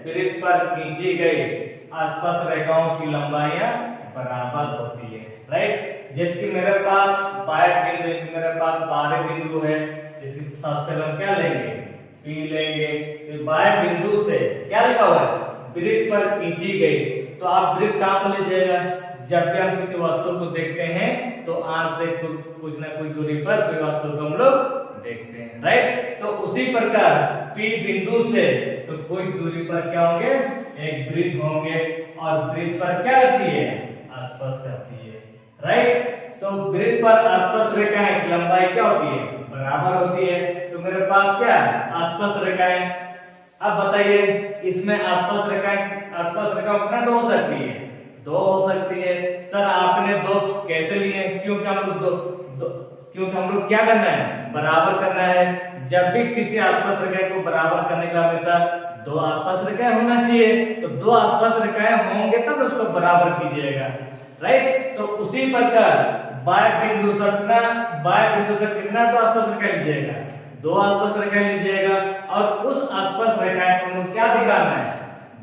वृत्त पर खींची गई आसपास रेखाओं की लंबाइयां बराबर होती है। राइट, जैसे कि मेरे पास बाह्य बिंदु, मेरे पास बाहरी बिंदु है, जिसकी सबसे हम क्या लेंगे, P लेंगे। तो बाह्य बिंदु से क्या लिखा हुआ है, वृत्त पर खींची गई। तो आप वृत्त कहां पर लीजिएगा, जब भी हम किसी वस्तु को देखते हैं तो आंख से कुछ ना कुछ दूरी पर कोई वस्तु को हम लोग देखते हैं। राइट, तो उसी प्रकार P बिंदु से तो कुछ दूरी पर क्या होंगे, एक वृत्त होंगे, और वृत्त पर क्या करती है, आसपास करती है। राइट, तो वृत्त पर आसपास रेखाएं की लंबाई क्या होती है, बराबर होती है। तो मेरे पास क्या आसपास रेखाएं, अब बताइए इसमें आसपास रेखाएं कितना दो हो सकती है, दो हो सकती है। सर आपने दो कैसे लिए, क्योंकि हम लोग क्या करना है, बराबर करना है। जब भी किसी आसपास रेखा को बराबर करने का हमेशा दो आसपास रेखाएं होना चाहिए, तो दो आसपास रेखाएं होंगे तब उसको बराबर कीजिएगा। राइट, तो उसी प्रकार बाह्य बिंदु से कितना तो आसपास रेखा लीजिएगा, दो आसपास रेखा लीजिएगा, और उस आसपास रेखाएं को हमको क्या दिखाना है,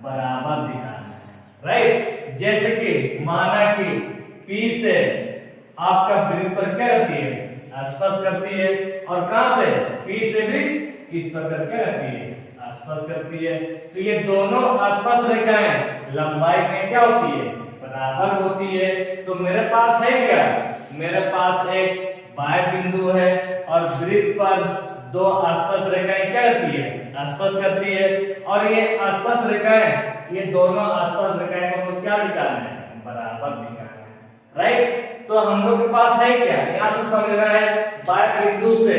बराबर दिखाना है। राइट, जैसे कि माना कि P से आपका वृत्त पर क्या करती है, आसपास करती है, और कहां से, P से भी किस प्रकार क्या करती है, आसपास करती है। तो ये दोनों आसपास रेखाएं लंबाई में क्या होती है, बराबर होती है। तो मेरे पास है क्या, मेरे पास एक बाह्य बिंदु है, और वृत्त पर दो आसपास रेखाएं क्या करती है, आसपास करती है, और ये आसपास रेखाएं, ये दोनों आसपास रेखाएं को क्या दिखाना है, बराबर दिखाना है। राइट, तो हम लोग के पास है क्या, यहां से समझ रहा है, बाह्य बिंदु से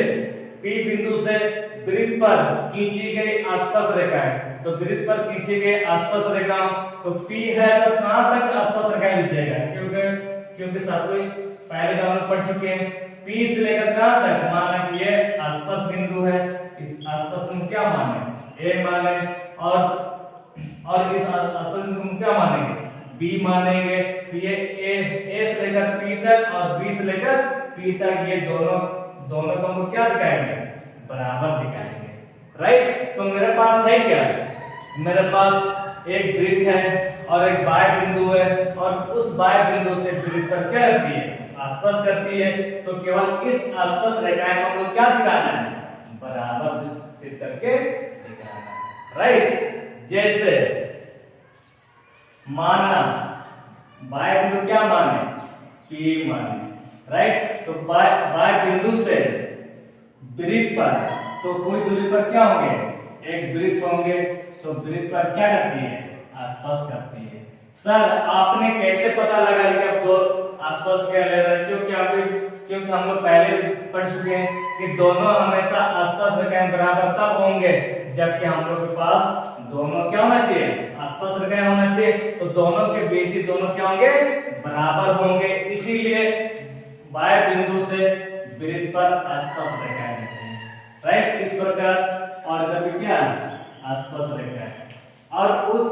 P बिंदु से वृत्त पर खींची गई आसपास रेखाएं। तो वृत्त पर खींची गई आसपास रेखाएं, तो P है तो कहां तक आसपास रेखाएं लीजिएगा, क्योंकि सब पहले हम लोग पढ़ चुके हैं। P से लेकर कहां तक, माना कि ये आसपास बिंदु है, इस आसपास बिंदु क्या माने, A माने, और इस आसपास बिंदु क्या मानेंगे, B मानेंगे। तो ये A से लेकर P तक और B से लेकर P तक, ये दोनों को हम क्या दिखाएंगे, बराबर दिखाएंगे। राइट, तो मेरे पास है क्या, मेरे पास एक वृत्त है और एक बाह्य बिंदु है, और उस बाह्य बिंदु से वृत्त पर क्या करती है, आसपास करती है। तो केवल इस आसपास रेखाएं को हमको क्या दिखाना है, बराबर सिद्ध करके दिखाना है। राइट, जैसे माना बाह्य बिंदु क्या माने, P माने। राइट, तो बाह्य बिंदु से वृत्त पर तो कोई दूरी पर क्या होंगे, एक वृत्त होंगे, तो वृत्त पर क्या करती है, आसपास करती है। सर आपने कैसे पता लगा कि आप दो आसपास क्या ले रहे हैं, क्योंकि हम लोग पहले पढ़ चुके हैं कि दोनों हमेशा आसपास रेखाएं बराबर तब होंगे जबकि हम लोग के पास दोनों क्या होना चाहिए, आसपास रेखाएं होना चाहिए। तो दोनों के बीच ही दोनों क्या होंगे, बराबर होंगे, इसीलिए बाह्य बिंदु से वृत्त पर आसपास रेखाएं लिखते हैं। राइट, इस प्रकार, और इधर भी क्या आसपास रेखाएं, और उस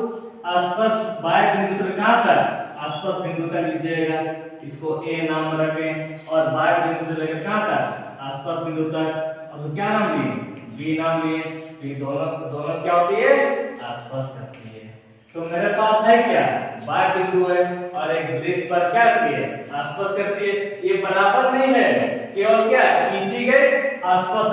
आसपास बाह्य बिंदु से कहां तक, आसपास बिंदु तक लीजिएगा, इसको A नाम रखें, और बाह्य बिंदु से लेकर कहां तक, आसपास बिंदु तक, और क्या नाम लिए, B नाम लिए। तो ये दोनों क्या होती है, आसपास करती है। तो मेरे पास है क्या, बाह्य बिंदु है और एक वृत्त पर क्या करती है, आसपास करती है। ये बराबर नहीं है, केवल क्या खींची गई आसपास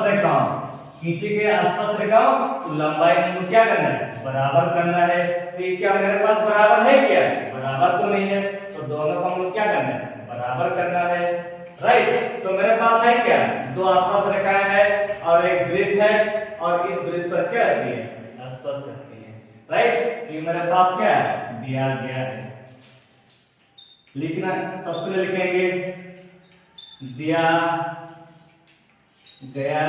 रेखाओं, तो लंबाई को क्या करना है, बराबर करना है। तो ये क्या मेरे पास बराबर है क्या, बराबर तो नहीं है, तो दोनों को हम लोग क्या करना है, बराबर करना है। राइट, तो मेरे पास है क्या, दो आसपास रेखाएं है और एक वृत्त है, और इस वृत्त पर क्या करती है, आसपास करती है। राइट, तो ये मेरे पास क्या है, दिया गया है। लिखना सबसे पहले लिखेंगे, दिया गया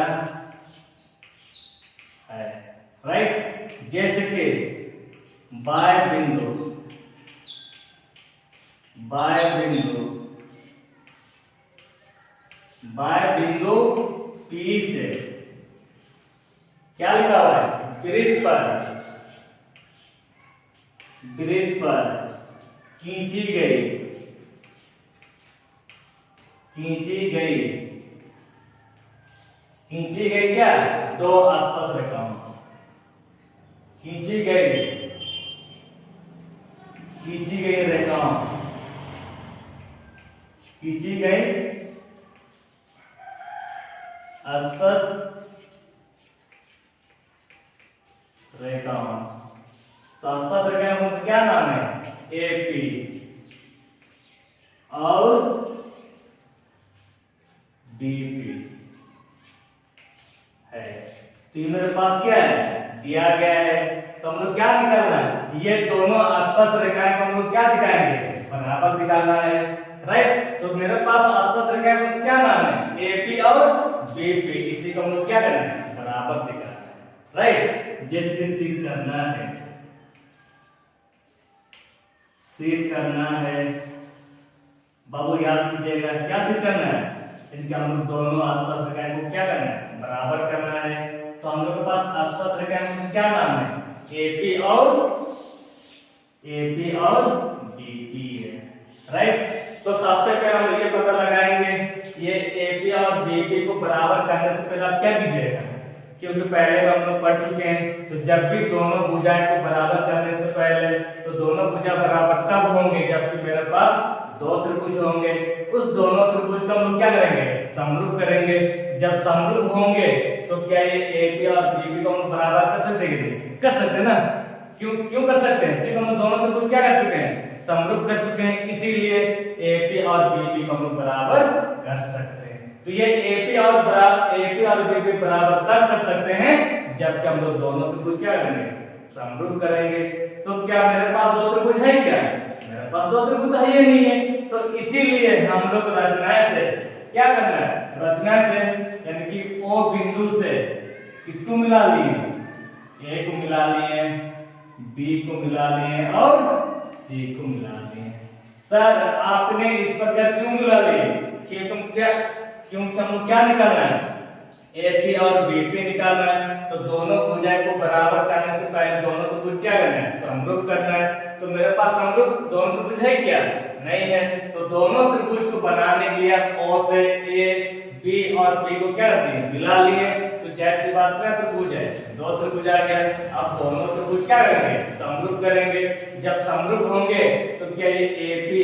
है। राइट, जैसे कि बाह्य बिंदु P से क्या लिखा हुआ है, वृत्त पर खींची गई क्या, दो आसपास रेखाओं खींची गई खींची गई रेखाओं, खींची गई अस्पष्ट रेखाओं। तो अस्पष्ट रेखाओं का क्या नाम है? एपी और बीपी है। तो ये मेरे पास क्या है? दिया गया है। तो हम लोग क्या निकालना है? ये दोनों अस्पष्ट रेखाएं को हम लोग क्या दिखाएंगे? बराबर दिखाना है, राइट। तो मेरे पास अस्पष्ट रेखाएं को क्या नाम है? एपी और बीपी। इसी को हम लोग क्या करना है? बराबर दिखाना है, राइट। जैसे सिद्ध करना है, सिद्ध करना है, बाबू याद कीजिएगा क्या सिद्ध करना है? इनके हम लोग दोनों आसपास रेखाएं को क्या करना है? बराबर करना है। तो हम लोग के पास आसपास रेखाएं में क्या नाम है? एपी और बीपी है, राइट। तो सबसे पहले हम ये पता लगाएंगे, ये एपी और बीपी को बराबर करने से पहले आप क्या कीजिएगा, क्योंकि पहले हम लोग पढ़ चुके हैं, तो जब भी दोनों भुजाएं को बराबर करने से पहले, तो दोनों भुजा बराबर तब होंगे जबकि मेरे पास दो त्रिभुज होंगे। उस दोनों त्रिभुज का हम लोग क्या करेंगे? समरूप करेंगे। जब समरूप होंगे तो क्या ये एपी और बीपी को हम बराबर कर सकते हैं? कर सकते हैं ना? क्यों कर सकते हैं? क्योंकि हम दोनों त्रिभुज क्या कर चुके हैं? समरूप कर चुके हैं, इसीलिए एपी और बीपी को हम लोग बराबर कर सकते हैं। तो ये एपी और बीपी बराबर तब कर सकते हैं जबकि हम लोग दोनों त्रिभुज क्या करेंगे? समरूप करेंगे। तो क्या मेरे पास दो त्रिभुज है? क्या मेरे पास दो त्रिभुज है? ये नहीं है। तो इसीलिए हम लोग रचना से क्या करना है? रचना से यानी कि ओ बिंदु से किसको मिला लिए? ए को मिला लिए, बी को मिला लिए और सी को मिला लिए। सर आपने इस प्रकार क्यों मिला लिए? क्योंकि हम क्या निकालना है? एपी और बीपी निकालना है। तो दोनों भुजाएं को बराबर करने से पहले दोनों त्रिभुज क्या करना है? समरूप करना है। तो मेरे पास समरूप दोनों त्रिभुज है क्या? नहीं है। तो दोनों त्रिभुज को बनाने के लिए ओ से ए, बी और बी को क्या कर दिए? मिला लिए। तो जैसी बात क्या त्रिभुज है? दो त्रिभुज आ गया। अब दोनों त्रिभुज क्या करेंगे? समरूप करेंगे। जब समरूप होंगे तो क्या ये एपी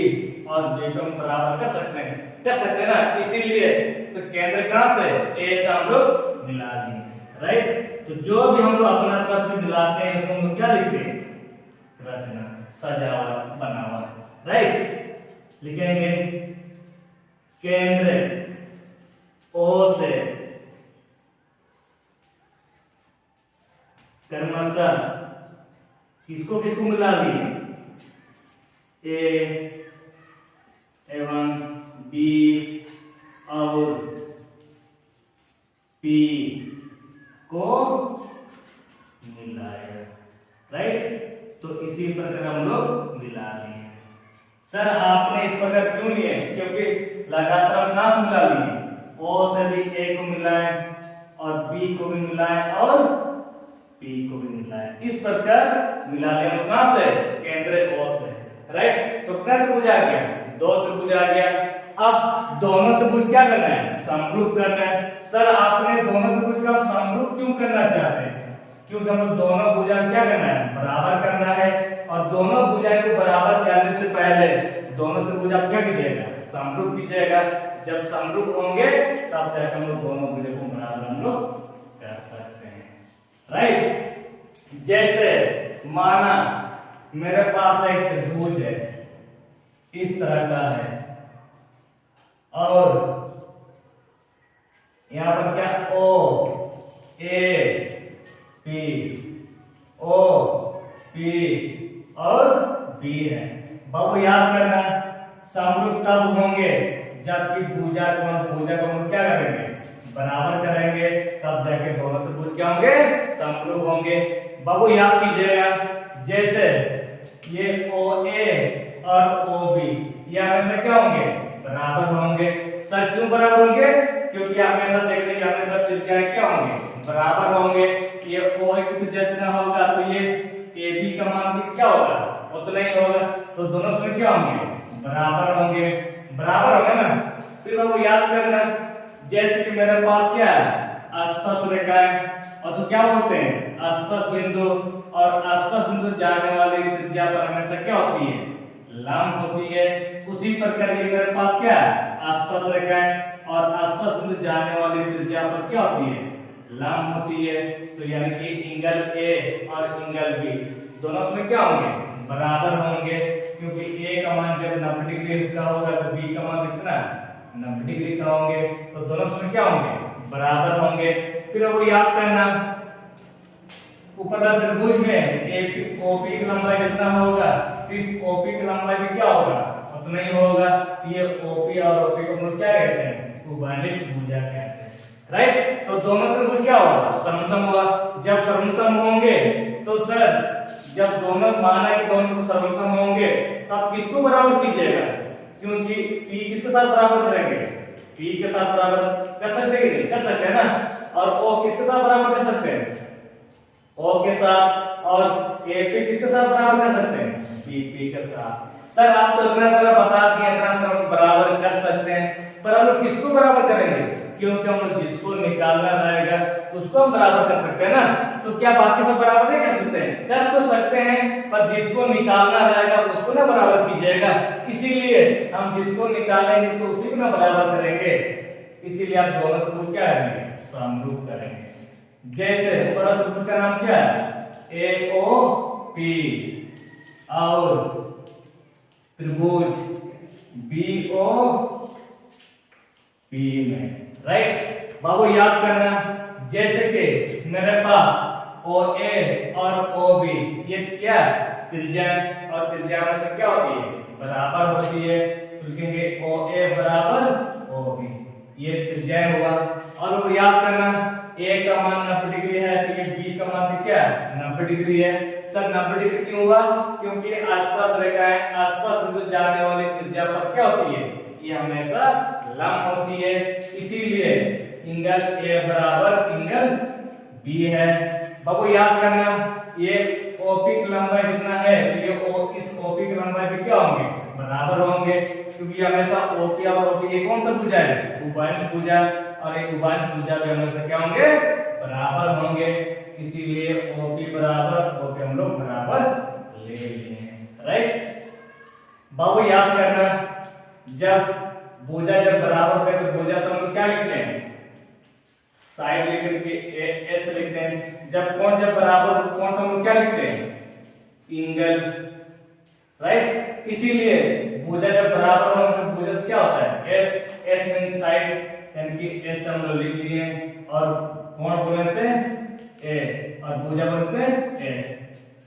और बी को बराबर कर सकते हैं? कर सकते हैं ना? इसीलिए तो केंद्र कहां से? ए से हम लोग मिला दिए, राइट। तो जो भी हम लोग अपना तरफ से मिलाते हैं इसको हम लोग क्या लिखते हैं? रचना, सजावट, बनावट, राइट। लिखेंगे केंद्र ओ से क्रमशः किसको किसको मिला लिए? ए एवं बी और पी को मिलाया, राइट। तो इसी प्रकार हम लोग मिला लिए। सर आपने इस प्रकार क्यों लिए? क्योंकि लगातार हम कहां से मिला लिए? ओ से भी ए को मिलाए और बी को भी मिलाए और पी को भी मिलाए। इस प्रकार मिला लिया हम कहां से? केंद्र ओ से, राइट। तो क्या त्रिभुज आ गया? दो त्रिभुज आ गया। अब दोनों त्रिभुज क्या करना है? समरूप करना है। सर आपने दोनों त्रिभुज का समरूप क्यों करना चाहते हैं? क्योंकि हम दोनों भुजाएं क्या करना है? बराबर करना है। और दोनों भुजाएं को बराबर करने से पहले दोनों त्रिभुज आप क्या कीजिएगा? समरूप कीजिएगा। जब समरूप होंगे तब जाकर हम लोग दोनों भुजाओं को बराबर हम लोग कर सकते हैं, राइट। जैसे माना मेरे पास एक त्रिभुज है, इस तरह का है और यहां पर क्या? ओ ए पी, ओ पी और बी है। बाबू याद करना, समरूप तब होंगे जबकि भुजा को हम क्या करेंगे? बराबर करेंगे, तब जाके दोनों त्रिभुज क्या होंगे? समरूप होंगे। बाबू याद कीजिएगा, जैसे ये ओ ए और ओ बी ये हमेशा क्या होंगे? बराबर होंगे। सर क्यों बराबर होंगे? क्योंकि हमेशा देखते हैं हमेशा त्रिज्याएं क्या होंगे? बराबर होंगे। ये ओ की त्रिज्या जितना होगा तो ये ए बी का मान भी क्या होगा? उतना ही होगा। तो दोनों त्रिज्या क्या होंगे? बराबर होंगे। बराबर होंगे ना? फिर वो याद करना, जैसे कि मेरे पास क्या है? स्पर्श रेखा है और तो क्या बोलते हैं? स्पर्श बिंदु। और आसपास बिंदु जाने वाली त्रिज्या पर हमेशा क्या होती है, लंब होती है। उसी प्रकार ये मेरे पास क्या है, आसपास रेखा है और आसपास बिंदु जाने वाली त्रिज्या पर क्या होती है, लंब होती है। तो यानी कि एंगल ए और एंगल बी दोनों उसमें क्या होंगे, बराबर होंगे, क्योंकि ए का मान जब 90 डिग्री का होगा तो बी का मान कितना 90 डिग्री का होंगे, तो दोनों उसमें क्या होंगे, बराबर होंगे। फिर वो याद करना, ऊपर का त्रिभुज में एक ओपी की लंबाई कितना होगा, इस ओपी की लंबाई भी क्या होगा, उतना ही होगा। ये ओपी और ओपी को हम लोग क्या कहते हैं, उभयनिष्ठ भुजा कहते हैं, राइट। तो दोनों त्रिभुज क्या होगा, समसम होगा। जब समसम होंगे तो सर, जब दोनों माना कि दोनों समसम होंगे तो आप किसको बराबर कीजिएगा, क्योंकि p किसके साथ बराबर करेंगे, p के साथ बराबर कर सकते हैं कि नहीं, कर सकते हैं ना। और o किसके साथ बराबर कर सकते हैं, o के साथ। और ap किसके साथ बराबर कर सकते हैं, pp के साथ। सर आप तो इतना सारा बता दिए, इतना सारा बराबर कर सकते हैं, पर हम लोग किसको बराबर करेंगे, क्योंकि हम लोग जिसको निकालना रहेगा उसको हम बराबर कर सकते हैं ना। तो क्या बाकी सब बराबर नहीं कर सकते हैं, कर तो सकते हैं, पर जिसको निकालना रहेगा उसको ना बराबर कीजिएगा। इसीलिए हम जिसको निकालेंगे तो उसी को ना बराबर करेंगे। इसीलिए आप दोनों त्रिभुज क्या करेंगे, समरूप करेंगे। जैसे ऊपर त्रिभुज का नाम क्या है, AOP और त्रिभुज BOP में, राइट। बाबू याद करना, जैसे कि मेरे पास OA और OB ये क्या त्रिज्या, और त्रिज्या में से क्या होती है, बराबर होती है। तो लिखेंगे OA बराबर OB, ये त्रिज्या हुआ। और वो याद करना, A का मान 90 डिग्री है तो ये B का मान भी क्या है, 90 डिग्री है। सर 90 डिग्री क्यों हुआ, क्योंकि आसपास रेखा है, आसपास बिंदु जाने वाली त्रिज्या पर क्या होती है, ये हमेशा लंब होती है। इसीलिए एंगल A बराबर एंगल B है। बाबू याद करना, ये OP की लंबाई कितना है, तो ये इस OP की लंबाई भी क्या होंगे, बराबर होंगे, क्योंकि हमेशा OP और OP ये कौन सा भुजा है, उभयनिष्ठ भुजा, और एक उभयनिष्ठ भुजा भी हमेशा क्या होंगे, बराबर होंगे। इसीलिए OP बराबर OP हम लोग बराबर ले लिए, राइट। बाबू याद करना, जब भुजा जब बराबर होते हैं तो भुजा से हम लोग क्या लिखते हैं, साइड लिख करके S लिखते हैं। जब कोण जब बराबर हो कोण से हम लोग क्या लिखते हैं, एंगल, राइट। इसीलिए भुजा जब बराबर हो तो भुजा से क्या होता है, S मींस साइड, यानी कि S हम लोग लिख लिए, और कोण बोलने से A और भुजा बोलने से S,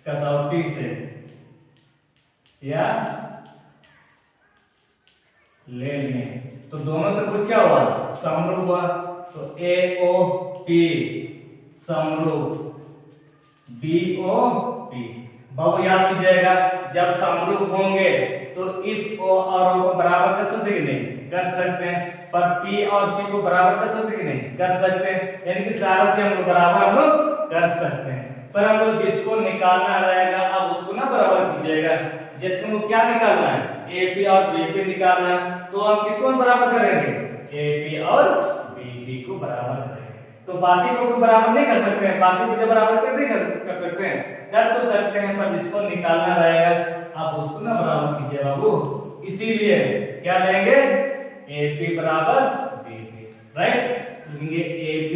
कसौटी से या ले लिए। तो दोनों त्रिभुज क्या हुआ, समरूप हुआ। तो AOP समरूप, BOP। बाबू याद कीजिएगा, जब समरूप होंगे तो इस O और O को बराबर कर सकते कि नहीं, कर सकते हैं। पर P और P को बराबर कर सकते कि नहीं, कर सकते हैं। यानी कि सारा से हम लोग बराबर हम लोग कर सकते हैं। पर हम लोग जिसको निकालना रहेगा अब उसको ना बराबर कीजिएगा। जिसको क्या निकालना है, AP और BP निकालना है, तो हम किसको बराबर करेंगे, AP और BP को बराबर करेंगे। तो बाकी को बराबर नहीं कर सकते हैं, बाकी को बराबर कर नहीं कर सकते हैं, कर तो सकते हैं, पर जिसको निकालना रहेगा आप उसको ना बराबर कीजिए बाबू। इसीलिए क्या लेंगे, AP बराबर BP, राइट। लिखेंगे AP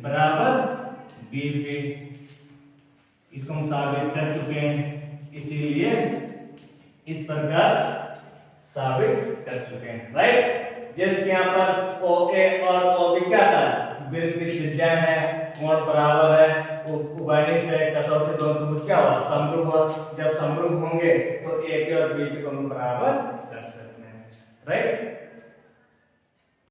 बराबर BP, इसको हम साबित कर चुके हैं, इसीलिए इस प्रकार साबित कर चुके हैं, राइट। जैसे यहाँ पर OA और OB क्या था, वृत्त की त्रिज्या है, कोण बराबर है, उभयनिष्ठ है, कसौटी दोनों त्रिभुज क्या हुआ, समरूप हुआ। जब समरूप होंगे तो AP और BP को हम बराबर कर सकते हैं, राइट।